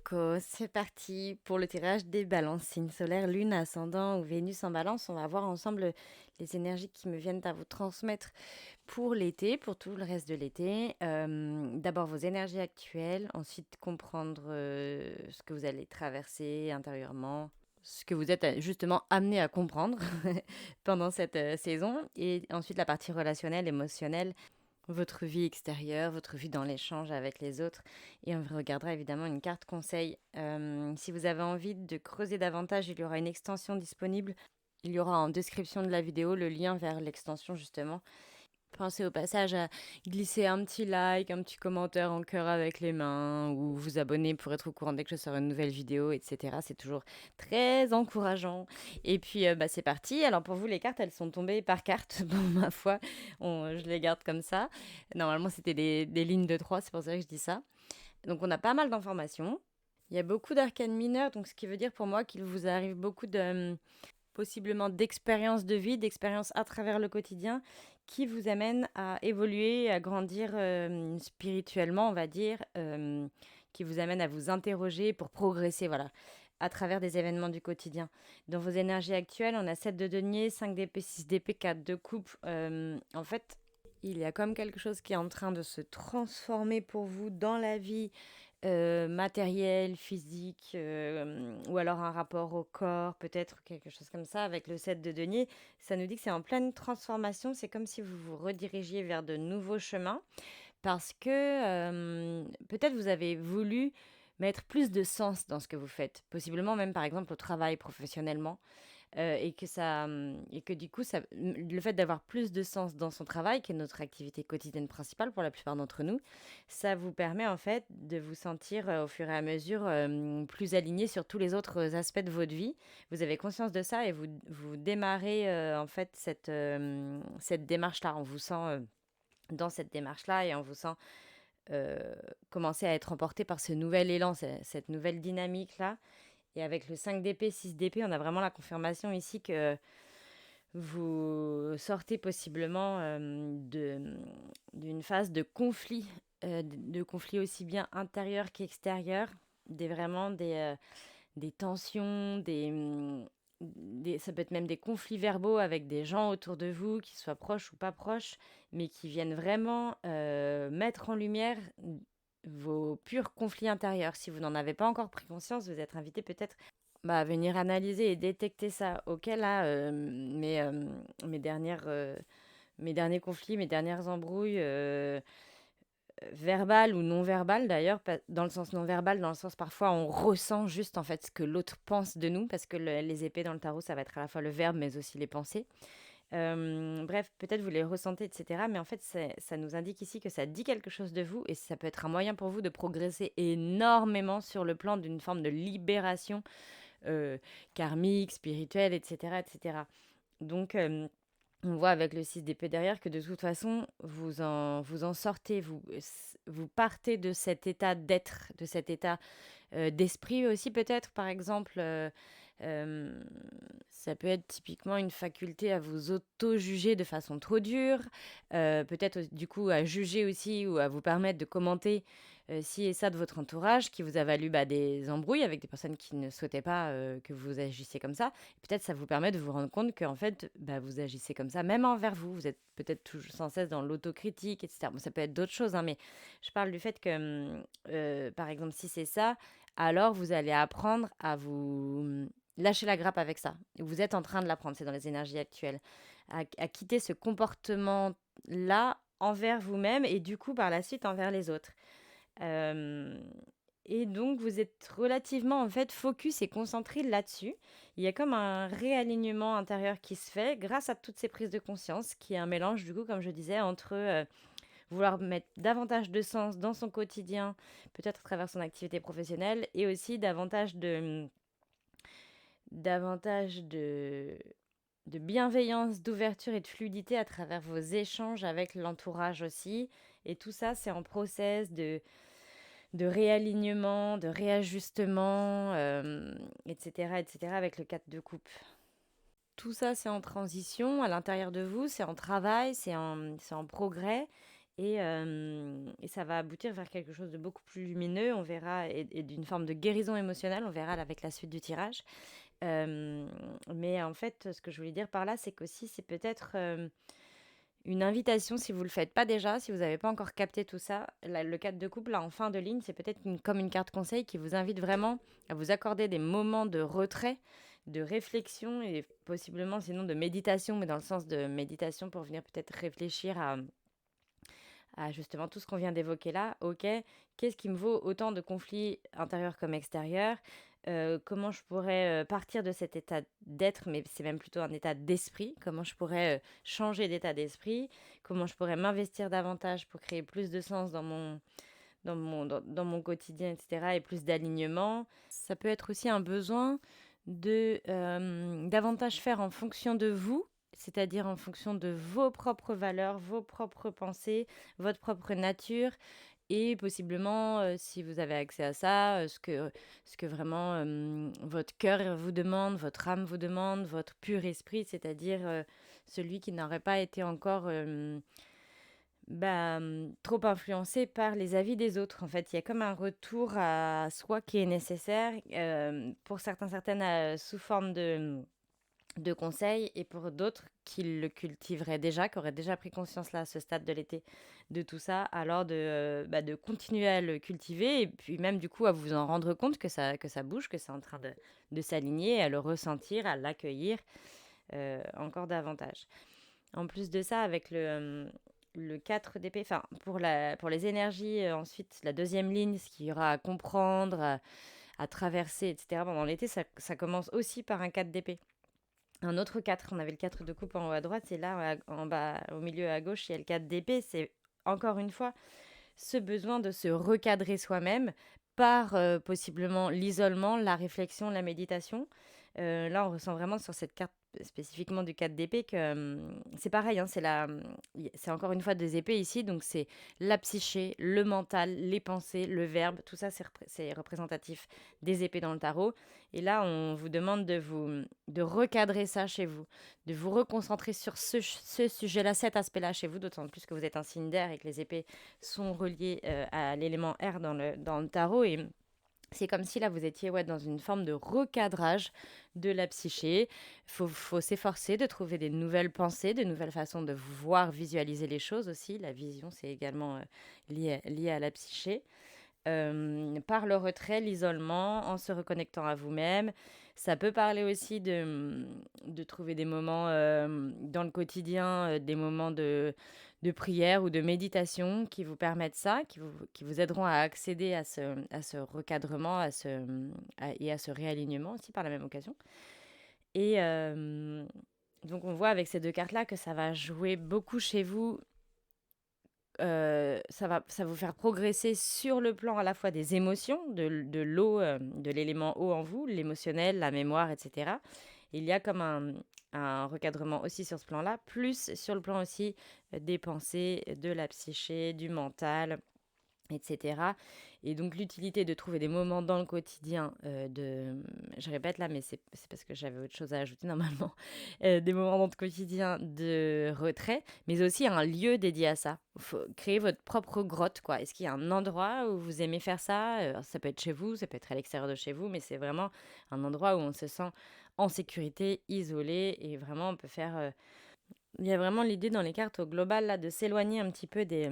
Coco, c'est parti pour le tirage des balances, signe solaire, lune, ascendant ou Vénus en balance. On va voir ensemble les énergies qui me viennent à vous transmettre pour l'été, pour tout le reste de l'été. D'abord vos énergies actuelles, ensuite comprendre ce que vous allez traverser intérieurement, ce que vous êtes justement amené à comprendre pendant cette saison, et ensuite la partie relationnelle, émotionnelle, votre vie extérieure, votre vie dans l'échange avec les autres. Et on regardera évidemment une carte conseil. Si vous avez envie de creuser davantage, il y aura une extension disponible. Il y aura en description de la vidéo le lien vers l'extension justement. Pensez au passage à glisser un petit like, un petit commentaire en cœur avec les mains, ou vous abonner pour être au courant dès que je sors une nouvelle vidéo, etc. C'est toujours très encourageant. Et puis, c'est parti. Alors pour vous, les cartes, elles sont tombées par carte. Bon, ma foi, je les garde comme ça. Normalement, c'était des lignes de 3, c'est pour ça que je dis ça. Donc on a pas mal d'informations. Il y a beaucoup d'arcanes mineurs, donc ce qui veut dire pour moi qu'il vous arrive beaucoup de possiblement d'expériences de vie, d'expériences à travers le quotidien qui vous amènent à évoluer, à grandir spirituellement, on va dire, qui vous amènent à vous interroger pour progresser, voilà, à travers des événements du quotidien. Dans vos énergies actuelles, on a 7 de denier, 5 d'épée, 6 d'épée, 4 de coupe. En fait, il y a comme quelque chose qui est en train de se transformer pour vous dans la vie matériel, physique, ou alors un rapport au corps, peut-être quelque chose comme ça, avec le 7 de denier. Ça nous dit que c'est en pleine transformation, c'est comme si vous vous redirigiez vers de nouveaux chemins, parce que peut-être vous avez voulu mettre plus de sens dans ce que vous faites, possiblement même par exemple au travail, professionnellement. Et que du coup, le fait d'avoir plus de sens dans son travail, qui est notre activité quotidienne principale pour la plupart d'entre nous, ça vous permet en fait de vous sentir au fur et à mesure plus aligné sur tous les autres aspects de votre vie. Vous avez conscience de ça et vous démarrez en fait cette démarche-là. On vous sent dans cette démarche-là et on vous sent euh, commencer à être emporté par ce nouvel élan, cette nouvelle dynamique-là. Et avec le 5 d'épée, 6 d'épée, on a vraiment la confirmation ici que vous sortez possiblement d'une phase de conflit, de conflit aussi bien intérieur qu'extérieur, vraiment des tensions, ça peut être même des conflits verbaux avec des gens autour de vous, qui soient proches ou pas proches, mais qui viennent vraiment mettre en lumière vos purs conflits intérieurs. Si vous n'en avez pas encore pris conscience, vous êtes invité peut-être à venir analyser et détecter ça. Ok, là, mes derniers conflits, mes dernières embrouilles, verbales ou non verbales d'ailleurs, dans le sens non verbal, dans le sens parfois on ressent juste en fait ce que l'autre pense de nous, parce que les épées dans le tarot, ça va être à la fois le verbe mais aussi les pensées. Bref, peut-être vous les ressentez, etc. Mais en fait, ça nous indique ici que ça dit quelque chose de vous et ça peut être un moyen pour vous de progresser énormément sur le plan d'une forme de libération euh, karmique, spirituelle, etc., etc. Donc, on voit avec le 6 d'épée derrière que de toute façon, vous en sortez, vous partez de cet état d'être, de cet état d'esprit aussi peut-être, par exemple. Euh, Ça peut être typiquement une faculté à vous auto-juger de façon trop dure, peut-être du coup à juger aussi ou à vous permettre de commenter ci et ça de votre entourage qui vous a valu des embrouilles avec des personnes qui ne souhaitaient pas que vous agissiez comme ça. Et peut-être ça vous permet de vous rendre compte qu'en fait, vous agissez comme ça, même envers vous. Vous êtes peut-être toujours sans cesse dans l'autocritique, etc. Bon, ça peut être d'autres choses, hein, mais je parle du fait que, par exemple, si c'est ça, alors vous allez apprendre à vous lâcher la grappe avec ça. Vous êtes en train de l'apprendre, c'est dans les énergies actuelles, à quitter ce comportement-là envers vous-même et du coup par la suite envers les autres. Euh, et donc vous êtes relativement en fait focus et concentré là-dessus. Il y a comme un réalignement intérieur qui se fait grâce à toutes ces prises de conscience, qui est un mélange du coup, comme je disais, entre vouloir mettre davantage de sens dans son quotidien, peut-être à travers son activité professionnelle, et aussi davantage de bienveillance, d'ouverture et de fluidité à travers vos échanges avec l'entourage aussi. Et tout ça, c'est en process de réalignement, de réajustement, etc., etc., avec le 4 de coupe. Tout ça, c'est en transition à l'intérieur de vous, c'est en travail, c'est en progrès. et ça va aboutir vers quelque chose de beaucoup plus lumineux, on verra, et d'une forme de guérison émotionnelle, on verra là avec la suite du tirage. Mais en fait, ce que je voulais dire par là, c'est qu'aussi c'est peut-être, une invitation si vous le faites pas déjà, si vous n'avez pas encore capté tout ça. Le cadre de couple, là, en fin de ligne, c'est peut-être comme une carte conseil qui vous invite vraiment à vous accorder des moments de retrait, de réflexion et possiblement sinon de méditation, mais dans le sens de méditation pour venir peut-être réfléchir à justement tout ce qu'on vient d'évoquer là. Ok, qu'est-ce qui me vaut autant de conflits intérieurs comme extérieurs? Comment je pourrais partir de cet état d'être, mais c'est même plutôt un état d'esprit? Comment je pourrais changer d'état d'esprit? Comment je pourrais m'investir davantage pour créer plus de sens dans mon quotidien, etc., et plus d'alignement? Ça peut être aussi un besoin de davantage faire en fonction de vous, c'est-à-dire en fonction de vos propres valeurs, vos propres pensées, votre propre nature, et possiblement, si vous avez accès à ça, ce que vraiment votre cœur vous demande, votre âme vous demande, votre pur esprit, c'est-à-dire celui qui n'aurait pas été encore trop influencé par les avis des autres. En fait, il y a comme un retour à soi qui est nécessaire, pour certains, certaines, sous forme de conseils, et pour d'autres qui le cultiveraient déjà, qui auraient déjà pris conscience là, à ce stade de l'été, de tout ça, alors de continuer à le cultiver, et puis même du coup à vous en rendre compte que ça bouge, que c'est en train de s'aligner, à le ressentir, à l'accueillir encore davantage. En plus de ça, avec le 4 d'épée, enfin, pour les énergies, ensuite, la deuxième ligne, ce qu'il y aura à comprendre, à traverser, etc. Pendant l'été, ça commence aussi par un 4 d'épée. Un autre 4, on avait le 4 de coupe en haut à droite, et là, en bas, au milieu à gauche, il y a le 4 d'épée. C'est encore une fois ce besoin de se recadrer soi-même par possiblement l'isolement, la réflexion, la méditation. Là, on ressent vraiment sur cette carte spécifiquement du 4 d'épée que c'est pareil, hein, c'est encore une fois des épées ici, donc c'est la psyché, le mental, les pensées, le verbe, tout ça c'est représentatif des épées dans le tarot. Et là, on vous demande de recadrer ça chez vous, de vous reconcentrer sur ce sujet-là, cet aspect-là chez vous, d'autant plus que vous êtes un signe d'air et que les épées sont reliées à l'élément air dans le tarot. Et c'est comme si là vous étiez dans une forme de recadrage de la psyché. Faut s'efforcer de trouver des nouvelles pensées, de nouvelles façons de voir, visualiser les choses aussi. La vision, c'est également lié à la psyché. Par le retrait, l'isolement, en se reconnectant à vous-même. Ça peut parler aussi de trouver des moments dans le quotidien, des moments de prière ou de méditation qui vous permettent ça, qui vous aideront à accéder à ce recadrement, et à ce réalignement aussi par la même occasion. Et donc on voit avec ces deux cartes-là que ça va jouer beaucoup chez vous. Ça va vous faire progresser sur le plan à la fois des émotions, de l'eau, de l'élément eau en vous, l'émotionnel, la mémoire, etc. Il y a comme un recadrement aussi sur ce plan-là, plus sur le plan aussi des pensées, de la psyché, du mental, etc. Et donc l'utilité de trouver des moments dans le quotidien, je répète là, mais c'est parce que j'avais autre chose à ajouter normalement, des moments dans le quotidien de retrait, mais aussi un lieu dédié à ça. Faut créer votre propre grotte, quoi. Est-ce qu'il y a un endroit où vous aimez faire ça? Ça peut être chez vous, ça peut être à l'extérieur de chez vous, mais c'est vraiment un endroit où on se sent en sécurité, isolé, et vraiment on peut faire... Il y a vraiment l'idée dans les cartes au global là de s'éloigner un petit peu des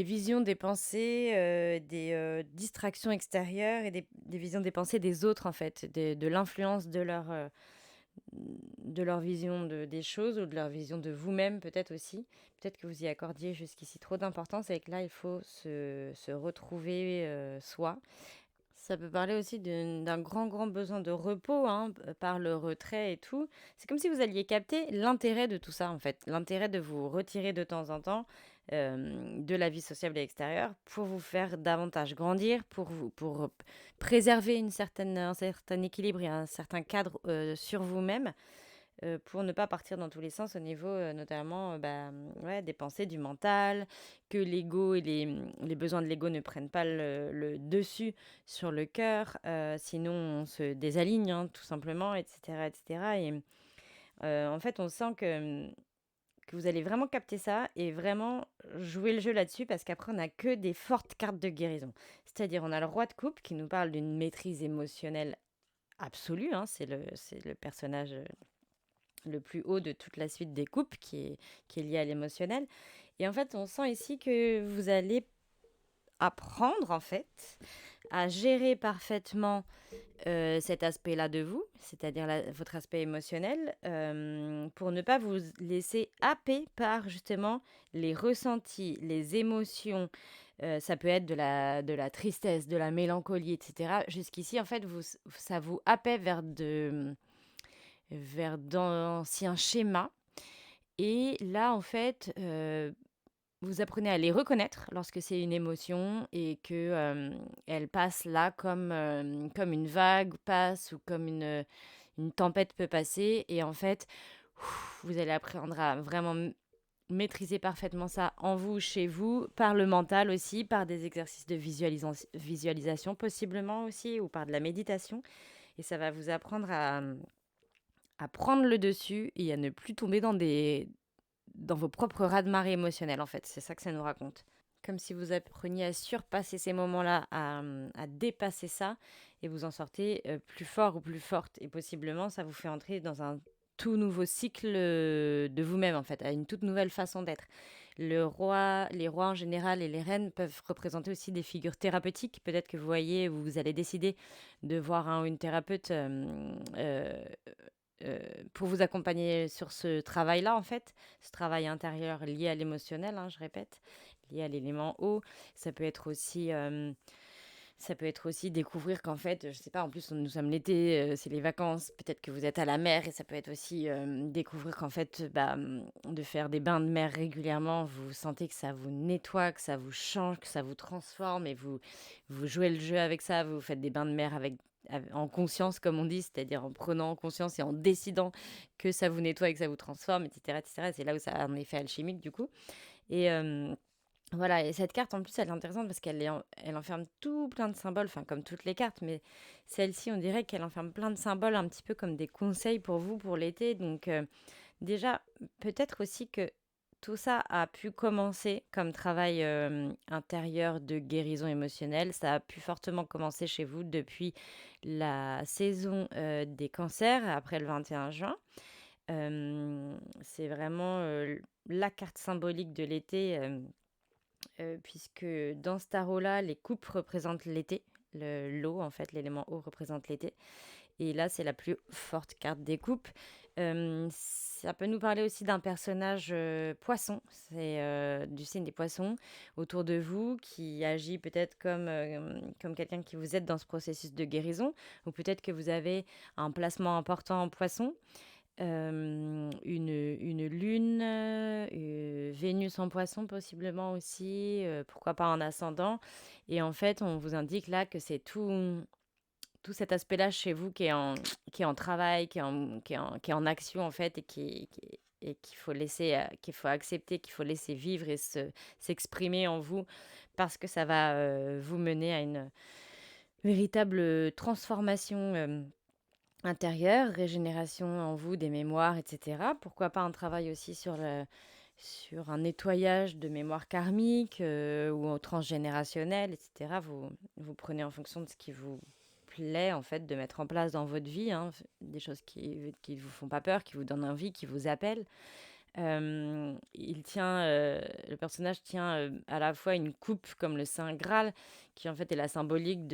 visions, des pensées, des distractions extérieures, et des visions des pensées des autres, en fait, de l'influence de leur vision des choses, ou de leur vision de vous-même, peut-être aussi. Peut-être que vous y accordiez jusqu'ici trop d'importance, et que là, il faut se retrouver soi. Ça peut parler aussi d'un grand, grand besoin de repos, hein, par le retrait et tout. C'est comme si vous alliez capter l'intérêt de tout ça, en fait. L'intérêt de vous retirer de temps en temps de la vie sociable et extérieure pour vous faire davantage grandir, pour préserver un certain équilibre et un certain cadre sur vous-même, pour ne pas partir dans tous les sens au niveau notamment ouais, des pensées, du mental, que l'ego et les besoins de l'ego ne prennent pas le dessus sur le cœur, sinon on se désaligne, hein, tout simplement, etc. etc. Et en fait, on sent que vous allez vraiment capter ça et vraiment jouer le jeu là-dessus parce qu'après on a que des fortes cartes de guérison. C'est-à-dire on a le roi de coupe qui nous parle d'une maîtrise émotionnelle absolue, hein, c'est le personnage, le plus haut de toute la suite des coupes qui est lié à l'émotionnel et en fait, on sent ici que vous allez apprendre en fait à gérer parfaitement cet aspect-là de vous, c'est-à-dire votre aspect émotionnel, pour ne pas vous laisser happer par justement les ressentis, les émotions. Ça peut être de la tristesse, de la mélancolie, etc. Jusqu'ici, en fait, ça vous happait vers d'anciens schémas. Et là, en fait, vous apprenez à les reconnaître lorsque c'est une émotion et que, elle passe là comme une vague passe ou comme une tempête peut passer et en fait, vous allez apprendre à vraiment maîtriser parfaitement ça en vous, chez vous, par le mental aussi, par des exercices de visualisation possiblement aussi ou par de la méditation et ça va vous apprendre à prendre le dessus et à ne plus tomber dans vos propres raz-de-marée émotionnels, en fait. C'est ça que ça nous raconte. Comme si vous appreniez à surpasser ces moments-là, à dépasser ça, et vous en sortez plus fort ou plus forte. Et possiblement, ça vous fait entrer dans un tout nouveau cycle de vous-même, en fait, à une toute nouvelle façon d'être. Les rois en général et les reines peuvent représenter aussi des figures thérapeutiques. Peut-être que vous voyez, vous allez décider de voir un ou une thérapeute euh, pour vous accompagner sur ce travail-là, en fait, ce travail intérieur lié à l'émotionnel, hein, je répète, lié à l'élément eau. Ça peut être aussi, ça peut être aussi découvrir qu'en fait, je sais pas, en plus, nous sommes l'été, c'est les vacances, peut-être que vous êtes à la mer, et ça peut être aussi découvrir qu'en fait, de faire des bains de mer régulièrement, vous sentez que ça vous nettoie, que ça vous change, que ça vous transforme, et vous jouez le jeu avec ça, vous faites des bains de mer en conscience, comme on dit, c'est-à-dire en prenant conscience et en décidant que ça vous nettoie et que ça vous transforme, etc. etc. C'est là où ça a un effet alchimique, du coup. Et voilà, et cette carte, en plus, elle est intéressante parce elle enferme tout plein de symboles, enfin, comme toutes les cartes, mais celle-ci, on dirait qu'elle enferme plein de symboles, un petit peu comme des conseils pour vous, pour l'été. Donc, déjà, peut-être aussi que tout ça a pu commencer comme travail intérieur de guérison émotionnelle. Ça a pu fortement commencer chez vous depuis la saison des cancers, après le 21 juin. C'est vraiment la carte symbolique de l'été, puisque dans ce tarot-là, les coupes représentent l'été. L'eau, en fait, l'élément eau représente l'été. Et là, c'est la plus forte carte des coupes. Ça peut nous parler aussi d'un personnage poisson, c'est du signe des poissons, autour de vous, qui agit peut-être comme quelqu'un qui vous aide dans ce processus de guérison, ou peut-être que vous avez un placement important en poisson, une lune, Vénus en poisson possiblement aussi, pourquoi pas en ascendant. Et en fait, on vous indique là que c'est tout cet aspect-là chez vous qui est en travail, qui est en action en fait, et qu'il faut laisser, qu'il faut accepter, qu'il faut laisser vivre et s'exprimer en vous parce que ça va vous mener à une véritable transformation intérieure, régénération en vous des mémoires, etc. Pourquoi pas un travail aussi sur un nettoyage de mémoire karmique ou transgénérationnelle, etc. Vous prenez en fonction de ce qui vous plaît en fait de mettre en place dans votre vie, hein, des choses qui vous font pas peur, qui vous donnent envie, qui vous appellent. Le personnage tient à la fois une coupe comme le Saint Graal, qui en fait est la symbolique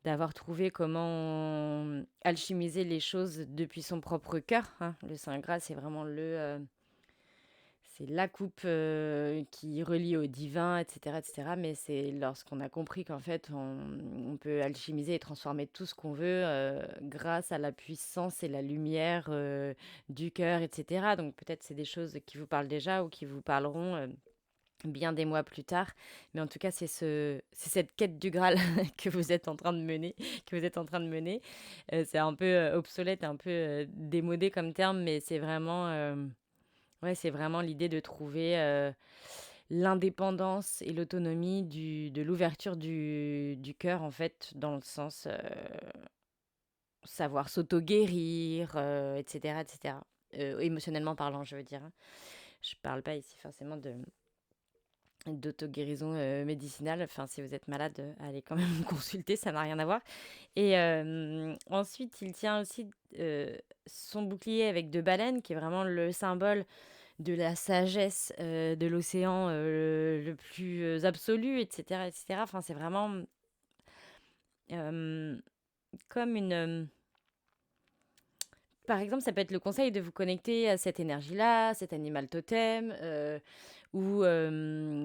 d'avoir trouvé comment alchimiser les choses depuis son propre cœur, hein. Le Saint Graal, c'est vraiment c'est la coupe qui relie au divin, etc., etc. Mais c'est lorsqu'on a compris qu'en fait, on peut alchimiser et transformer tout ce qu'on veut grâce à la puissance et la lumière du cœur, etc. Donc peut-être c'est des choses qui vous parlent déjà ou qui vous parleront bien des mois plus tard. Mais en tout cas, c'est cette quête du Graal que vous êtes en train de mener, que vous êtes en train de mener. C'est un peu obsolète, un peu démodé comme terme, mais ouais, c'est vraiment l'idée de trouver l'indépendance et l'autonomie de l'ouverture du cœur, en fait, dans le sens savoir s'auto-guérir, etc., etc. Émotionnellement parlant, je veux dire, hein. Je parle pas ici forcément d'auto-guérison médicinale. Enfin, si vous êtes malade, allez quand même consulter, ça n'a rien à voir. Et ensuite, il tient aussi son bouclier avec 2 baleines, qui est vraiment le symbole de la sagesse de l'océan le plus absolu, etc., etc. Enfin, c'est vraiment euh, comme une. Par exemple, ça peut être le conseil de vous connecter à cette énergie-là, cet animal totem, ou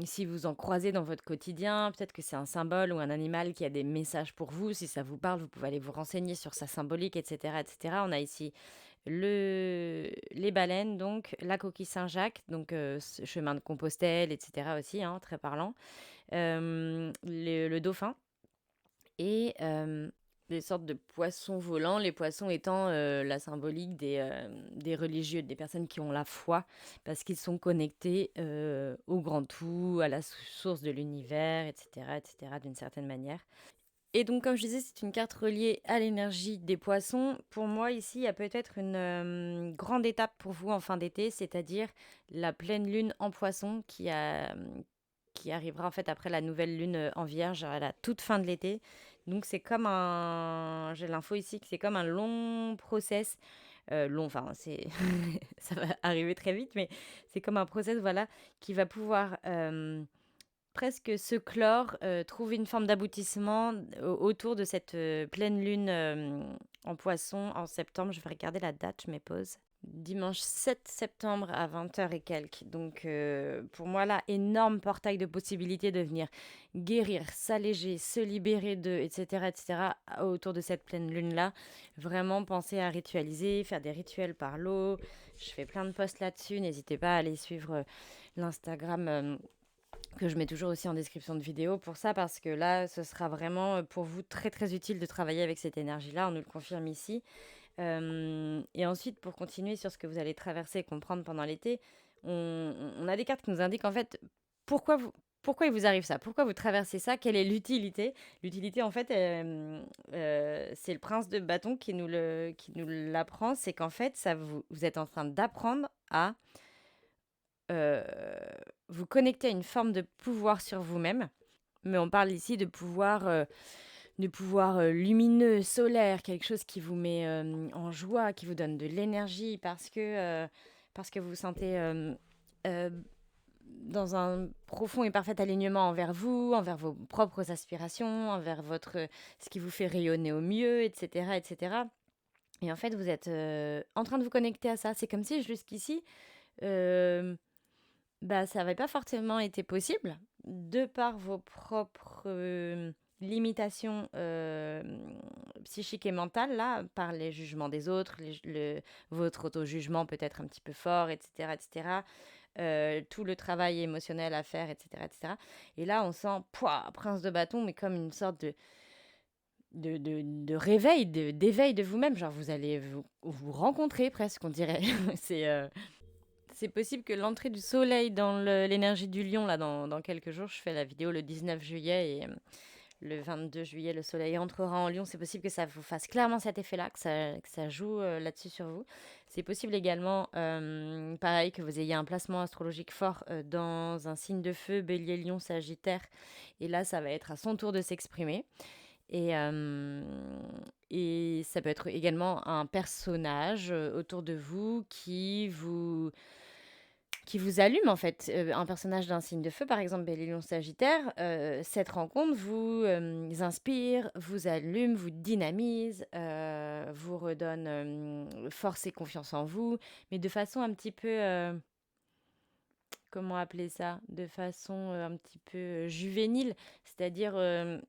si vous en croisez dans votre quotidien, peut-être que c'est un symbole ou un animal qui a des messages pour vous. Si ça vous parle, vous pouvez aller vous renseigner sur sa symbolique, etc., etc. On a ici les baleines, donc la coquille Saint-Jacques, donc ce chemin de Compostelle, etc. aussi, hein, très parlant, le dauphin et des sortes de poissons volants, les poissons étant la symbolique des religieux, des personnes qui ont la foi, parce qu'ils sont connectés au grand tout, à la source de l'univers, etc., etc., d'une certaine manière. Et donc, comme je disais, c'est une carte reliée à l'énergie des poissons. Pour moi, ici, il y a peut-être une grande étape pour vous en fin d'été, c'est-à-dire la pleine lune en poisson qui arrivera en fait après la nouvelle lune en vierge à la toute fin de l'été. Donc, c'est comme un... J'ai l'info ici que c'est comme un long process. Long, enfin, c'est ça va arriver très vite, mais c'est comme un process, voilà, qui va pouvoir presque se clore, trouver une forme d'aboutissement autour de cette pleine lune en poisson en septembre. Je vais regarder la date, je mets pause. Dimanche 7 septembre à 20h et quelques. Donc pour moi là, énorme portail de possibilités de venir guérir, s'alléger, se libérer de, etc., etc., autour de cette pleine lune-là. Vraiment penser à ritualiser, faire des rituels par l'eau. Je fais plein de posts là-dessus. N'hésitez pas à aller suivre l'Instagram que je mets toujours aussi en description de vidéo pour ça, parce que là, ce sera vraiment pour vous très très utile de travailler avec cette énergie-là, on nous le confirme ici. Et ensuite, pour continuer sur ce que vous allez traverser et comprendre pendant l'été, on a des cartes qui nous indiquent en fait pourquoi pourquoi il vous arrive ça, pourquoi vous traversez ça, quelle est l'utilité. L'utilité, en fait, c'est le prince de bâton qui nous l'apprend, c'est qu'en fait, vous êtes en train d'apprendre à euh, vous connecter à une forme de pouvoir sur vous-même. Mais on parle ici de pouvoir lumineux, solaire, quelque chose qui vous met en joie, qui vous donne de l'énergie parce que vous vous sentez euh, dans un profond et parfait alignement envers vous, envers vos propres aspirations, envers ce qui vous fait rayonner au mieux, etc., etc. Et cetera. Et en fait, vous êtes en train de vous connecter à ça. C'est comme si jusqu'ici, euh, bah, ça n'avait pas forcément été possible, de par vos propres limitations psychiques et mentales, là, par les jugements des autres, votre auto-jugement peut-être un petit peu fort, etc., etc., tout le travail émotionnel à faire, etc., etc. Et là, on sent, pouah, prince de bâton, mais comme une sorte de réveil, d'éveil de vous-même. Genre, vous allez vous rencontrer presque, on dirait. C'est... C'est possible que l'entrée du soleil dans l'énergie du lion, là, dans quelques jours, je fais la vidéo le 19 juillet et le 22 juillet, le soleil entrera en lion. C'est possible que ça vous fasse clairement cet effet-là, que ça joue là-dessus sur vous. C'est possible également, pareil, que vous ayez un placement astrologique fort dans un signe de feu, bélier, lion, sagittaire. Et là, ça va être à son tour de s'exprimer. Et ça peut être également un personnage autour de vous qui vous allume en fait, un personnage d'un signe de feu, par exemple Bélier, Lion, Sagittaire, cette rencontre vous inspire, vous allume, vous dynamise, vous redonne force et confiance en vous, mais de façon un petit peu, comment appeler ça? De façon un petit peu juvénile, c'est-à-dire le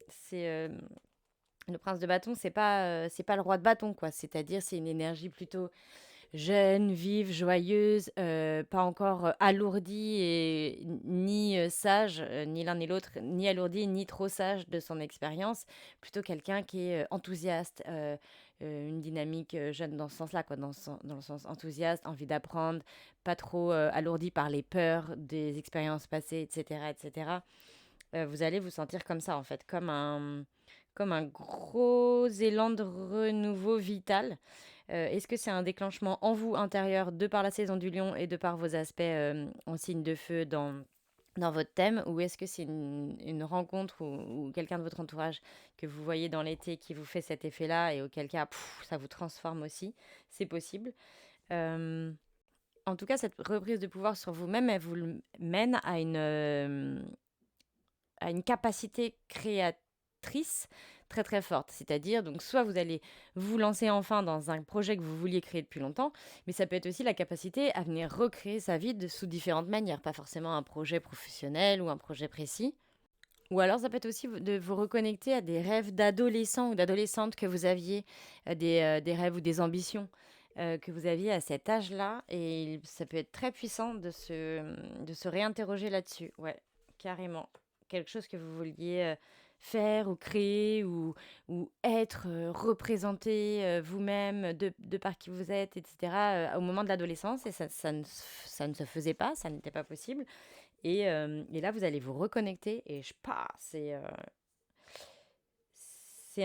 prince de bâton, c'est pas le roi de bâton, quoi. C'est-à-dire c'est une énergie plutôt jeune, vive, joyeuse, pas encore, alourdie et ni, sage, ni l'un ni l'autre, ni alourdi, ni trop sage de son expérience. Plutôt quelqu'un qui est, enthousiaste, une dynamique, jeune dans ce sens-là, quoi, dans le sens enthousiaste, envie d'apprendre, pas trop, alourdi par les peurs des expériences passées et cetera et cetera. Vous allez vous sentir comme ça, en fait, comme un gros élan de renouveau vital. Est-ce que c'est un déclenchement en vous intérieur de par la saison du lion et de par vos aspects en signe de feu dans votre thème, ou est-ce que c'est une rencontre ou quelqu'un de votre entourage que vous voyez dans l'été qui vous fait cet effet-là et auquel cas ça vous transforme aussi? C'est possible. Euh, En tout cas, cette reprise de pouvoir sur vous-même, elle vous mène à une capacité créatrice très très forte. C'est-à-dire, donc, soit vous allez vous lancer enfin dans un projet que vous vouliez créer depuis longtemps, mais ça peut être aussi la capacité à venir recréer sa vie sous différentes manières, pas forcément un projet professionnel ou un projet précis. Ou alors, ça peut être aussi de vous reconnecter à des rêves d'adolescents ou d'adolescentes que vous aviez, des rêves ou des ambitions que vous aviez à cet âge-là. Et ça peut être très puissant de se réinterroger là-dessus. Ouais, carrément. Quelque chose que vous vouliez faire ou créer ou être, représenter vous-même de par qui vous êtes, etc. Au moment de l'adolescence. Et ça ne se faisait pas, ça n'était pas possible. Et là, vous allez vous reconnecter et je pars. C'est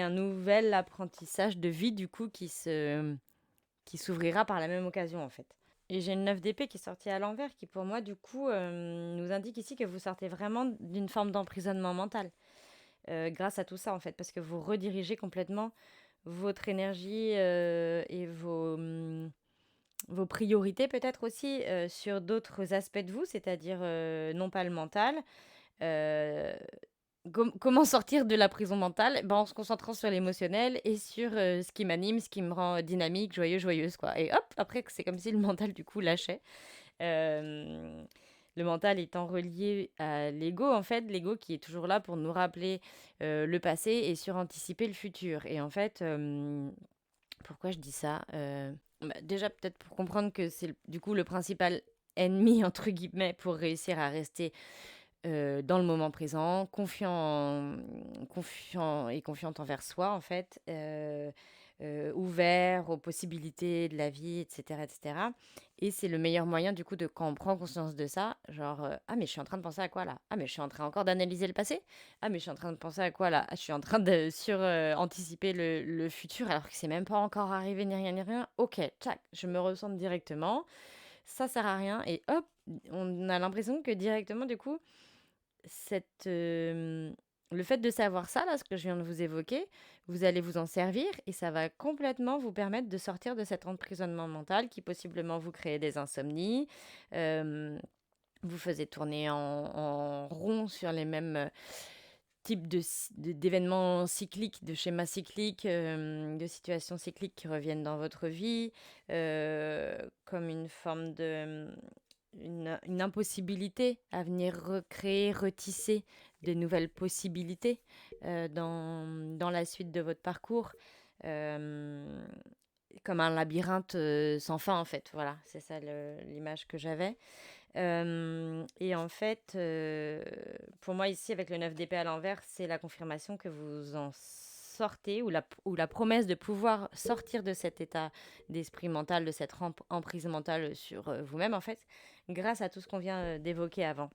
un nouvel apprentissage de vie, du coup, qui s'ouvrira par la même occasion, en fait. Et j'ai une 9 d'épée qui est sortie à l'envers, qui pour moi, du coup, nous indique ici que vous sortez vraiment d'une forme d'emprisonnement mental grâce à tout ça, en fait, parce que vous redirigez complètement votre énergie et vos priorités peut-être aussi sur d'autres aspects de vous, c'est-à-dire non pas le mental. Euh, Comment sortir de la prison mentale? En se concentrant sur l'émotionnel et sur ce qui m'anime, ce qui me rend dynamique, joyeuse, quoi. Et hop, après, c'est comme si le mental, du coup, lâchait. Euh, le mental étant relié à l'ego, en fait, l'ego qui est toujours là pour nous rappeler le passé et suranticiper le futur. Et en fait, pourquoi je dis ça? Déjà, peut-être pour comprendre que c'est du coup le principal ennemi, entre guillemets, pour réussir à rester dans le moment présent, confiant et confiante envers soi, en fait, ouvert aux possibilités de la vie, etc., etc. Et cetera. Et c'est le meilleur moyen, du coup, de quand on prend conscience de ça, genre, ah, mais je suis en train de penser à quoi là? Ah, mais je suis en train encore d'analyser le passé? Ah, mais je suis en train de penser à quoi là? Ah, je suis en train de anticiper le futur alors que c'est même pas encore arrivé ni rien ni rien. Ok, tac, je me ressens directement. Ça sert à rien. Et hop, on a l'impression que directement, du coup, le fait de savoir ça, là, ce que je viens de vous évoquer, vous allez vous en servir et ça va complètement vous permettre de sortir de cet emprisonnement mental qui possiblement vous crée des insomnies, euh, vous faisait tourner en rond sur les mêmes types d'événements cycliques, de schémas cycliques, de situations cycliques qui reviennent dans votre vie, comme une forme une impossibilité à venir recréer, retisser de nouvelles possibilités dans la suite de votre parcours. Euh, Comme un labyrinthe sans fin, en fait. Voilà, c'est ça l'image que j'avais. Et en fait, pour moi, ici, avec le 9 d'épée à l'envers, c'est la confirmation que vous en sortez, ou la promesse de pouvoir sortir de cet état d'esprit mental, de cette emprise mentale sur vous-même, en fait, grâce à tout ce qu'on vient d'évoquer avant.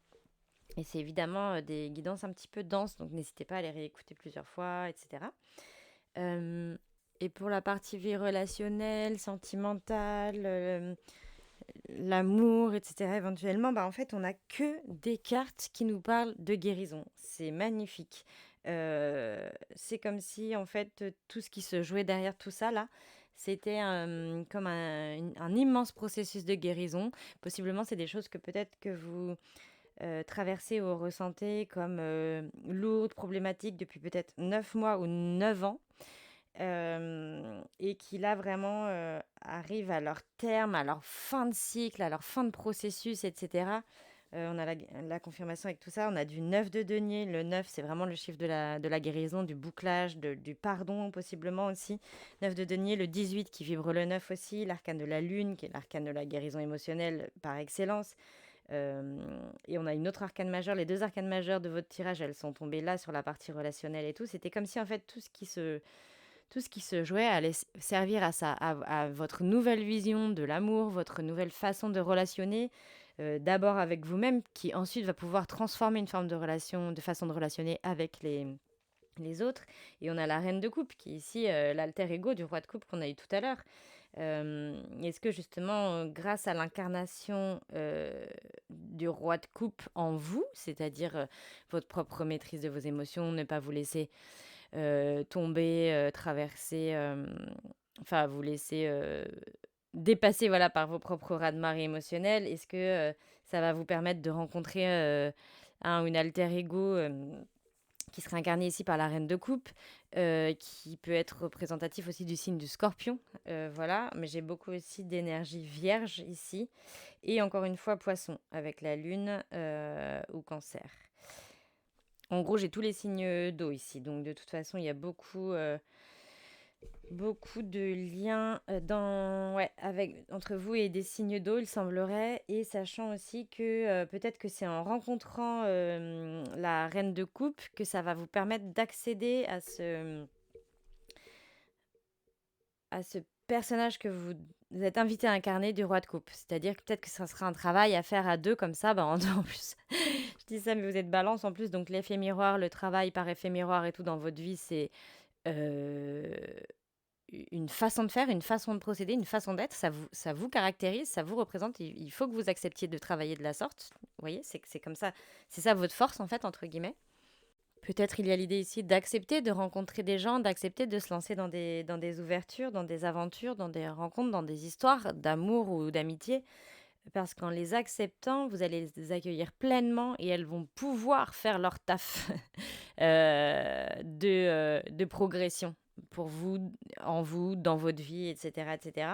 Et c'est évidemment des guidances un petit peu denses, donc n'hésitez pas à les réécouter plusieurs fois, etc. Euh, et pour la partie vie relationnelle, sentimentale, l'amour, etc., éventuellement, en fait, on n'a que des cartes qui nous parlent de guérison. C'est magnifique. C'est comme si, en fait, tout ce qui se jouait derrière tout ça, là, c'était comme un immense processus de guérison. Possiblement, c'est des choses que peut-être que vous traversez ou ressentez comme lourdes, problématiques depuis peut-être 9 mois ou 9 ans et qui là vraiment arrivent à leur terme, à leur fin de cycle, à leur fin de processus, etc. On a la confirmation avec tout ça. On a du 9 de denier. Le 9, c'est vraiment le chiffre de la guérison, du bouclage, du pardon possiblement aussi. 9 de denier, le 18 qui vibre le 9 aussi. L'arcane de la lune, qui est l'arcane de la guérison émotionnelle par excellence. Et on a une autre arcane majeure. Les deux arcanes majeures de votre tirage, elles sont tombées là sur la partie relationnelle et tout. C'était comme si en fait tout ce qui se jouait allait servir à ça, à votre nouvelle vision de l'amour, votre nouvelle façon de relationner, d'abord avec vous-même, qui ensuite va pouvoir transformer une forme de relation, de façon de relationner avec les autres. Et on a la reine de coupe, qui est ici l'alter ego du roi de coupe qu'on a eu tout à l'heure. Est-ce que justement, grâce à l'incarnation du roi de coupe en vous, c'est-à-dire votre propre maîtrise de vos émotions, ne pas vous laisser tomber, traverser, enfin vous laisser dépasser voilà, par vos propres raz-de-marée émotionnels, est-ce que ça va vous permettre de rencontrer un ou une alter ego qui serait incarné ici par la reine de coupe, qui peut être représentatif aussi du signe du scorpion, voilà. Mais j'ai beaucoup aussi d'énergie vierge ici et encore une fois poisson avec la lune ou cancer. En gros, j'ai tous les signes d'eau ici, donc de toute façon, il y a beaucoup de liens ouais, entre vous et des signes d'eau, il semblerait, et sachant aussi que peut-être que c'est en rencontrant la reine de coupe que ça va vous permettre d'accéder à ce personnage que vous êtes invité à incarner du roi de coupe. C'est-à-dire que peut-être que ça sera un travail à faire à deux comme ça, bah, en plus, je dis ça, mais vous êtes balance en plus, donc l'effet miroir, le travail par effet miroir et tout dans votre vie, c'est euh, une façon de faire, une façon de procéder, une façon d'être, ça vous caractérise, ça vous représente. Il faut que vous acceptiez de travailler de la sorte. Vous voyez, c'est comme ça. C'est ça votre force, en fait, entre guillemets. Peut-être il y a l'idée ici d'accepter de rencontrer des gens, d'accepter de se lancer dans des ouvertures, dans des aventures, dans des rencontres, dans des histoires d'amour ou d'amitié. Parce qu'en les acceptant, vous allez les accueillir pleinement et elles vont pouvoir faire leur taf de progression pour vous, en vous, dans votre vie, etc. etc.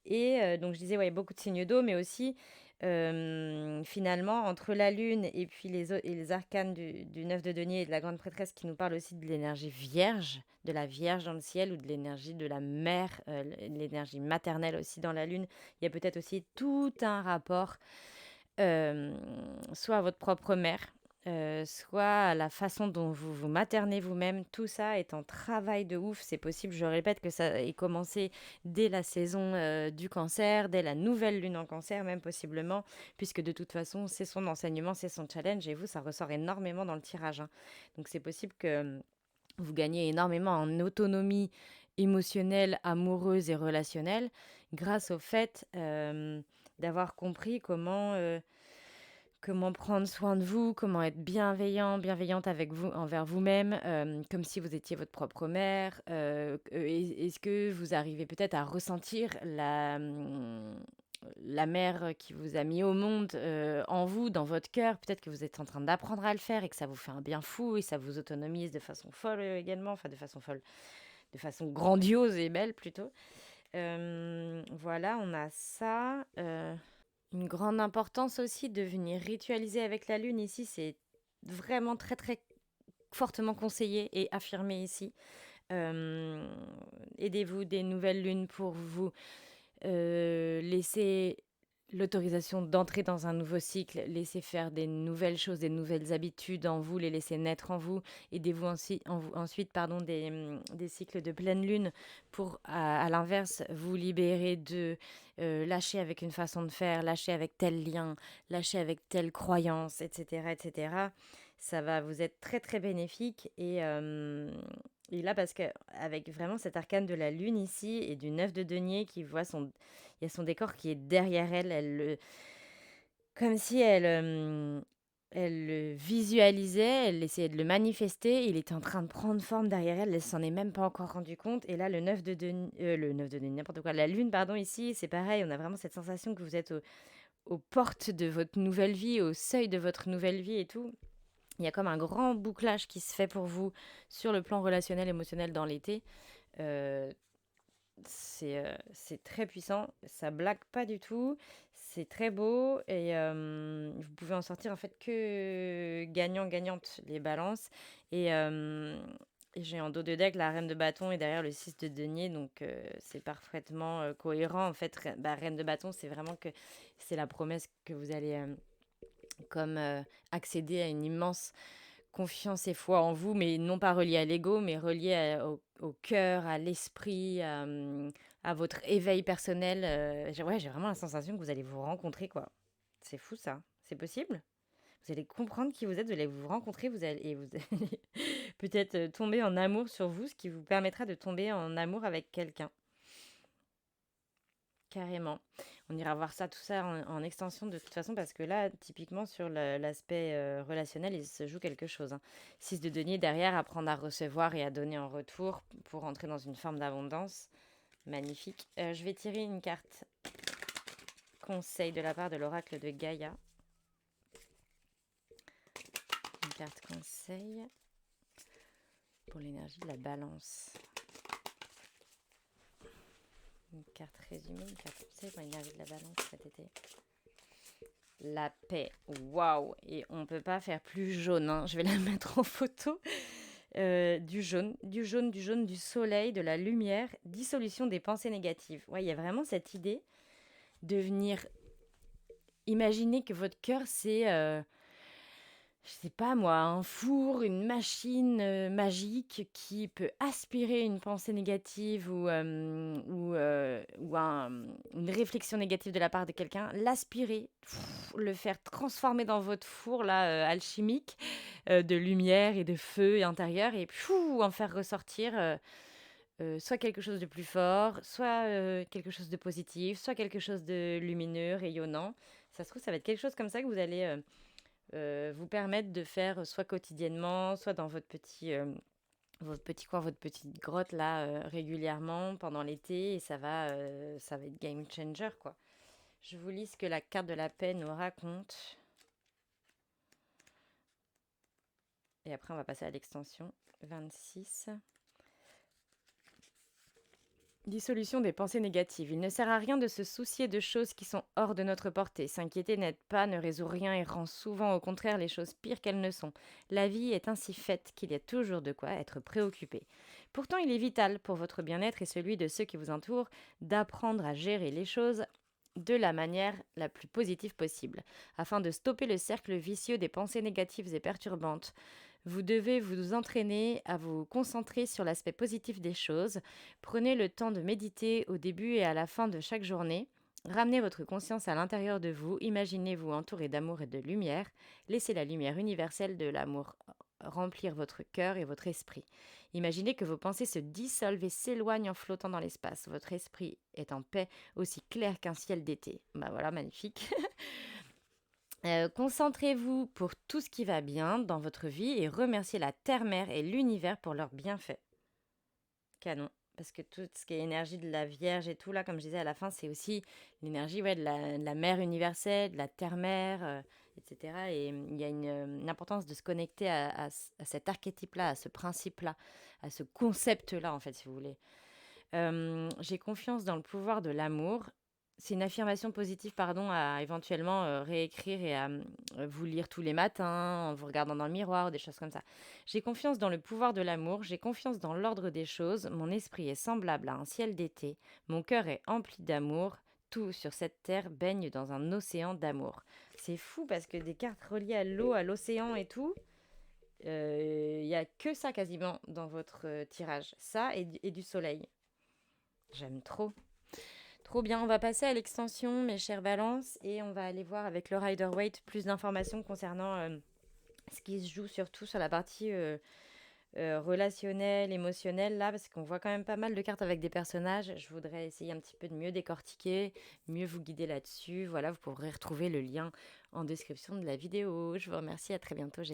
Et donc je disais, ouais, beaucoup de signes d'eau, mais aussi finalement, entre la lune et puis et les arcanes du 9 de denier et de la grande prêtresse qui nous parlent aussi de l'énergie vierge, de la vierge dans le ciel ou de l'énergie de la mère, l'énergie maternelle aussi dans la lune, il y a peut-être aussi tout un rapport soit à votre propre mère, soit à la façon dont vous vous maternez vous-même. Tout ça est en travail de ouf. C'est possible, je répète, que ça ait commencé dès la saison du cancer, dès la nouvelle lune en cancer, même possiblement, puisque de toute façon, c'est son enseignement, c'est son challenge. Et vous, ça ressort énormément dans le tirage, hein. Donc c'est possible que vous gagnez énormément en autonomie émotionnelle, amoureuse et relationnelle grâce au fait d'avoir compris comment prendre soin de vous, comment être bienveillant, bienveillante avec vous, envers vous-même, comme si vous étiez votre propre mère. Est-ce que vous arrivez peut-être à ressentir la mère qui vous a mis au monde en vous, dans votre cœur? Peut-être que vous êtes en train d'apprendre à le faire et que ça vous fait un bien fou et ça vous autonomise de façon folle également, enfin de façon folle, de façon grandiose et belle plutôt. Voilà, on a ça. Une grande importance aussi de venir ritualiser avec la lune ici, c'est vraiment très très fortement conseillé et affirmé ici. Euh, Aidez-vous des nouvelles lunes pour vous laisser l'autorisation d'entrer dans un nouveau cycle, laisser faire des nouvelles choses, des nouvelles habitudes en vous, les laisser naître en vous. Aidez-vous ensuite pardon, des cycles de pleine lune pour, à l'inverse, vous libérer de lâcher avec une façon de faire, lâcher avec tel lien, lâcher avec telle croyance, etc. etc. Ça va vous être très très bénéfique et là, parce que avec vraiment cet arcane de la lune ici et du 9 de denier qui voit il y a son décor qui est derrière elle, comme si elle le visualisait, elle essayait de le manifester, il était en train de prendre forme derrière elle, elle s'en est même pas encore rendu compte. Et là, le 9 de denier, n'importe quoi, la lune, pardon, ici, c'est pareil, on a vraiment cette sensation que vous êtes aux portes de votre nouvelle vie, au seuil de votre nouvelle vie et tout. Il y a comme un grand bouclage qui se fait pour vous sur le plan relationnel, émotionnel dans l'été. Euh, c'est très puissant, ça blague pas du tout, c'est très beau et vous pouvez en sortir en fait que gagnant-gagnante les balances. Et j'ai en dos de deck la reine de bâton et derrière le 6 de denier, donc c'est parfaitement cohérent. En fait, reine de bâton, c'est vraiment que c'est la promesse que vous allez comme accéder à une immense confiance et foi en vous, mais non pas relié à l'ego, mais relié au cœur, à l'esprit, à votre éveil personnel. Ouais, j'ai vraiment la sensation que vous allez vous rencontrer, quoi. C'est fou, ça. C'est possible? Vous allez comprendre qui vous êtes, vous allez vous rencontrer, et vous allez peut-être tomber en amour sur vous, ce qui vous permettra de tomber en amour avec quelqu'un. carrément. On ira voir ça, tout ça en extension de toute façon, parce que là, typiquement, sur l'aspect relationnel, il se joue quelque chose, hein. 6 de denier derrière, apprendre à recevoir et à donner en retour pour entrer dans une forme d'abondance. Magnifique. Je vais tirer une carte conseil de la part de l'oracle de Gaïa. Une carte conseil pour l'énergie de la balance. Une carte résumée, une carte conseil pour l'énergie de la balance cet été. La paix. Waouh! Et on peut pas faire plus jaune, hein. Je vais la mettre en photo. Du jaune, du soleil, de la lumière, dissolution des pensées négatives. Ouais, il y a vraiment cette idée de venir imaginer que votre cœur, c'est, je sais pas moi, un four, une machine magique qui peut aspirer une pensée négative ou une réflexion négative de la part de quelqu'un, l'aspirer, le faire transformer dans votre four là, alchimique, de lumière et de feu intérieur et en faire ressortir soit quelque chose de plus fort, soit quelque chose de positif, soit quelque chose de lumineux, rayonnant. Ça se trouve, ça va être quelque chose comme ça que vous allez vous permettre de faire soit quotidiennement, soit dans votre petit coin, votre petite grotte là, régulièrement pendant l'été, et ça va être game changer quoi. Je vous lis ce que la carte de la paix nous raconte. Et après, on va passer à l'extension 26. Dissolution des pensées négatives. Il ne sert à rien de se soucier de choses qui sont hors de notre portée. S'inquiéter n'aide pas, ne résout rien et rend souvent au contraire les choses pires qu'elles ne sont. La vie est ainsi faite qu'il y a toujours de quoi être préoccupé. Pourtant, il est vital pour votre bien-être et celui de ceux qui vous entourent d'apprendre à gérer les choses de la manière la plus positive possible, afin de stopper le cercle vicieux des pensées négatives et perturbantes. Vous devez vous entraîner à vous concentrer sur l'aspect positif des choses. Prenez le temps de méditer au début et à la fin de chaque journée. Ramenez votre conscience à l'intérieur de vous. Imaginez-vous entouré d'amour et de lumière. Laissez la lumière universelle de l'amour remplir votre cœur et votre esprit. Imaginez que vos pensées se dissolvent et s'éloignent en flottant dans l'espace. Votre esprit est en paix, aussi clair qu'un ciel d'été. Bah voilà, magnifique. Concentrez-vous pour tout ce qui va bien dans votre vie et remerciez la Terre-Mère et l'univers pour leurs bienfaits. Canon. Parce que tout ce qui est énergie de la Vierge et tout, là, comme je disais à la fin, c'est aussi l'énergie de la Mère universelle, de la Terre-Mère, etc. Et il y a une importance de se connecter à cet archétype-là, à ce principe-là, à ce concept-là, en fait, si vous voulez. J'ai confiance dans le pouvoir de l'amour. C'est une affirmation positive, pardon, à éventuellement réécrire et à vous lire tous les matins en vous regardant dans le miroir, ou des choses comme ça. J'ai confiance dans le pouvoir de l'amour, j'ai confiance dans l'ordre des choses, mon esprit est semblable à un ciel d'été, mon cœur est empli d'amour, tout sur cette terre baigne dans un océan d'amour. C'est fou parce que des cartes reliées à l'eau, à l'océan et tout, il n'y a que ça quasiment dans votre tirage. Ça et du soleil. J'aime trop. Trop bien, on va passer à l'extension, mes chers balances, et on va aller voir avec le Rider-Waite plus d'informations concernant ce qui se joue surtout sur la partie relationnelle, émotionnelle, là, parce qu'on voit quand même pas mal de cartes avec des personnages. Je voudrais essayer un petit peu de mieux décortiquer, mieux vous guider là-dessus. Voilà, vous pourrez retrouver le lien en description de la vidéo. Je vous remercie, à très bientôt, j'espère.